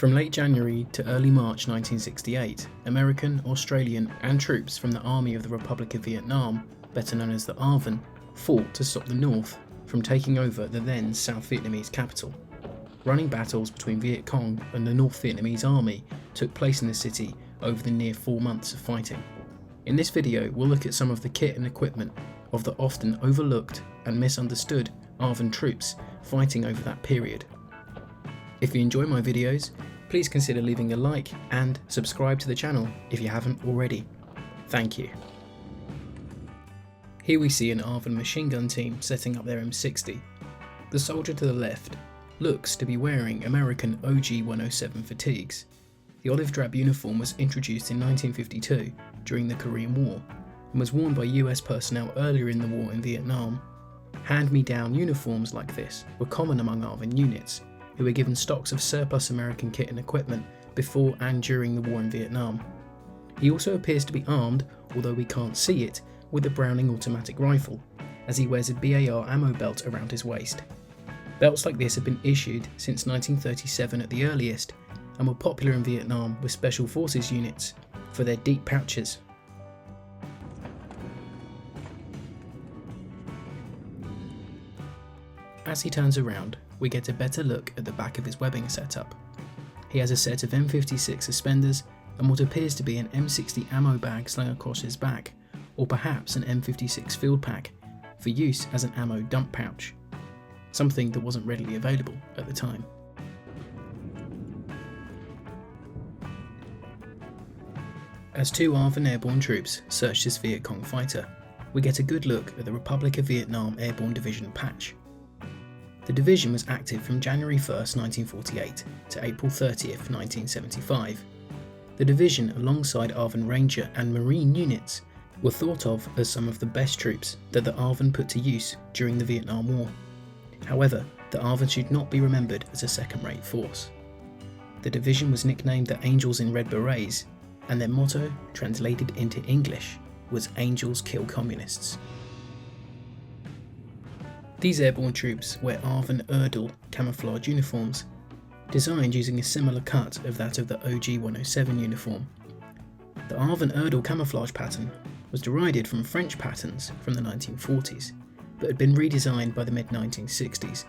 From late January to early March 1968, American, Australian and troops from the Army of the Republic of Vietnam, better known as the ARVN, fought to stop the North from taking over the then South Vietnamese capital. Running battles between Viet Cong and the North Vietnamese army took place in the city over the near 4 months of fighting. In this video, we'll look at some of the kit and equipment of the often overlooked and misunderstood ARVN troops fighting over that period. If you enjoy my videos, please consider leaving a like and subscribe to the channel if you haven't already. Thank you. Here we see an ARVN machine gun team setting up their M60. The soldier to the left looks to be wearing American OG 107 fatigues. The olive drab uniform was introduced in 1952 during the Korean War and was worn by US personnel earlier in the war in Vietnam. Hand-me-down uniforms like this were common among ARVN units, who were given stocks of surplus American kit and equipment before and during the war in Vietnam. He also appears to be armed, although we can't see it, with a Browning automatic rifle, as he wears a BAR ammo belt around his waist. Belts like this have been issued since 1937 at the earliest, and were popular in Vietnam with Special Forces units for their deep pouches. As he turns around, we get a better look at the back of his webbing setup. He has a set of M56 suspenders and what appears to be an M60 ammo bag slung across his back, or perhaps an M56 field pack for use as an ammo dump pouch, something that wasn't readily available at the time. As two ARVN airborne troops search this Viet Cong fighter, we get a good look at the Republic of Vietnam Airborne Division patch. The division was active from January 1st, 1948 to April 30th, 1975. The division, alongside ARVN Ranger and Marine units, were thought of as some of the best troops that the ARVN put to use during the Vietnam War. However, the ARVN should not be remembered as a second-rate force. The division was nicknamed the Angels in Red Berets, and their motto, translated into English, was Angels Kill Communists. These airborne troops wear ARVN Erdl camouflage uniforms, designed using a similar cut of that of the OG 107 uniform. The ARVN Erdl camouflage pattern was derided from French patterns from the 1940s, but had been redesigned by the mid-1960s,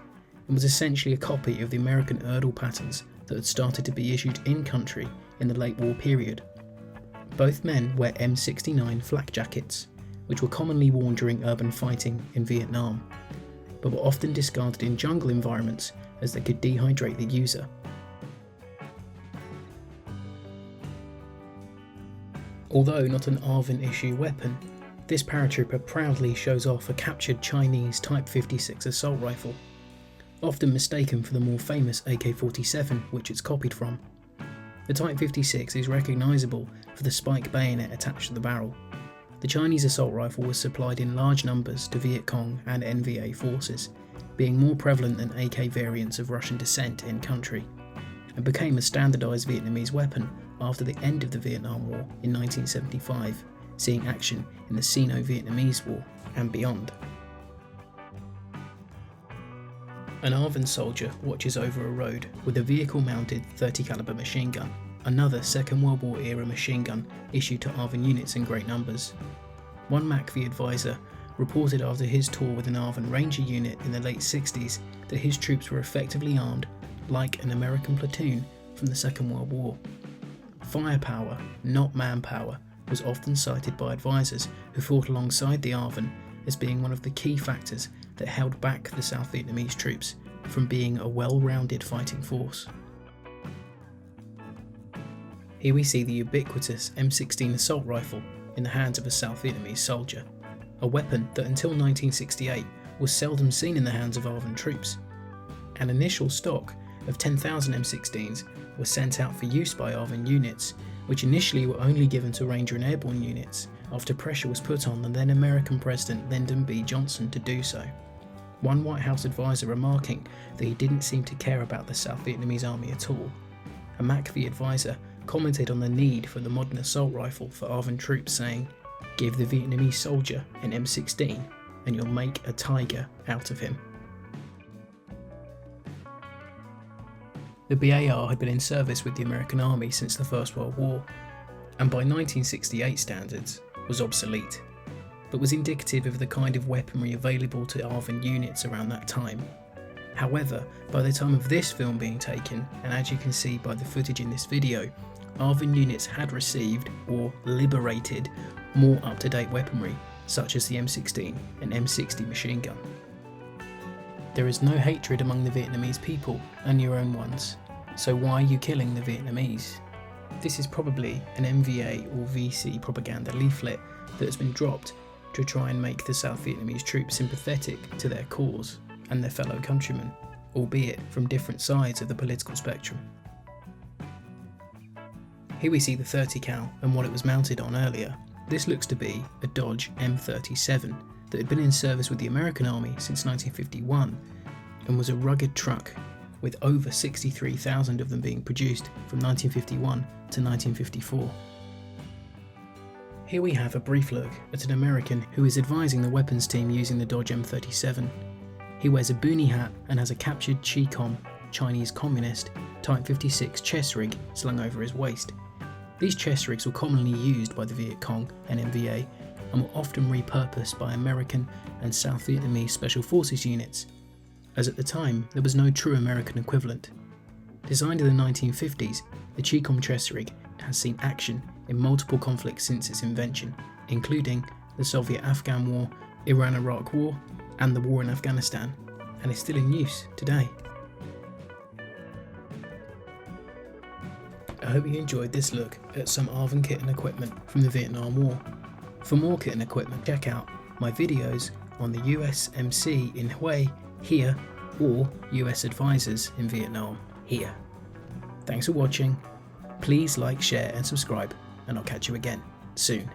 and was essentially a copy of the American Erdl patterns that had started to be issued in-country in the late war period. Both men wear M69 flak jackets, which were commonly worn during urban fighting in Vietnam, but were often discarded in jungle environments as they could dehydrate the user. Although not an ARVN issue weapon, this paratrooper proudly shows off a captured Chinese Type 56 assault rifle, often mistaken for the more famous AK-47 which it's copied from. The Type 56 is recognisable for the spike bayonet attached to the barrel. The Chinese assault rifle was supplied in large numbers to Viet Cong and NVA forces, being more prevalent than AK variants of Russian descent in country, and became a standardised Vietnamese weapon after the end of the Vietnam War in 1975, seeing action in the Sino-Vietnamese War and beyond. An ARVN soldier watches over a road with a vehicle-mounted 30 caliber machine gun, another Second World War era machine gun issued to ARVN units in great numbers. One MACV advisor reported after his tour with an ARVN Ranger unit in the late 60s that his troops were effectively armed like an American platoon from the Second World War. Firepower, not manpower, was often cited by advisors who fought alongside the ARVN as being one of the key factors that held back the South Vietnamese troops from being a well-rounded fighting force. Here we see the ubiquitous M16 assault rifle in the hands of a South Vietnamese soldier, a weapon that until 1968 was seldom seen in the hands of ARVN troops. An initial stock of 10,000 M16s was sent out for use by ARVN units, which initially were only given to Ranger and Airborne units after pressure was put on the then American President Lyndon B. Johnson to do so. One White House advisor remarking that he didn't seem to care about the South Vietnamese army at all. A MACV advisor commented on the need for the modern assault rifle for ARVN troops, saying, "Give the Vietnamese soldier an M16 and you'll make a tiger out of him." The BAR had been in service with the American Army since the First World War, and by 1968 standards was obsolete, but was indicative of the kind of weaponry available to ARVN units around that time. However, by the time of this film being taken, and as you can see by the footage in this video, ARVN units had received, or liberated, more up-to-date weaponry, such as the M16 and M60 machine gun. There is no hatred among the Vietnamese people and your own ones, so why are you killing the Vietnamese? This is probably an MVA or VC propaganda leaflet that has been dropped to try and make the South Vietnamese troops sympathetic to their cause and their fellow countrymen, albeit from different sides of the political spectrum. Here we see the 30 cal and what it was mounted on earlier. This looks to be a Dodge M37 that had been in service with the American Army since 1951 and was a rugged truck with over 63,000 of them being produced from 1951 to 1954. Here we have a brief look at an American who is advising the weapons team using the Dodge M37. He wears a boonie hat and has a captured Chi-Com, Chinese Communist, Type 56 chest rig slung over his waist. These chest rigs were commonly used by the Viet Cong and MVA and were often repurposed by American and South Vietnamese Special Forces units, as at the time there was no true American equivalent. Designed in the 1950s, the Chi-Com chest rig has seen action in multiple conflicts since its invention, including the Soviet-Afghan War, Iran-Iraq War, and the war in Afghanistan, and is still in use today. I hope you enjoyed this look at some ARVN kit and equipment from the Vietnam War. For more kit and equipment, check out my videos on the USMC in Hue here, or US advisors in Vietnam here. Thanks for watching. Please like, share and subscribe, and I'll catch you again soon.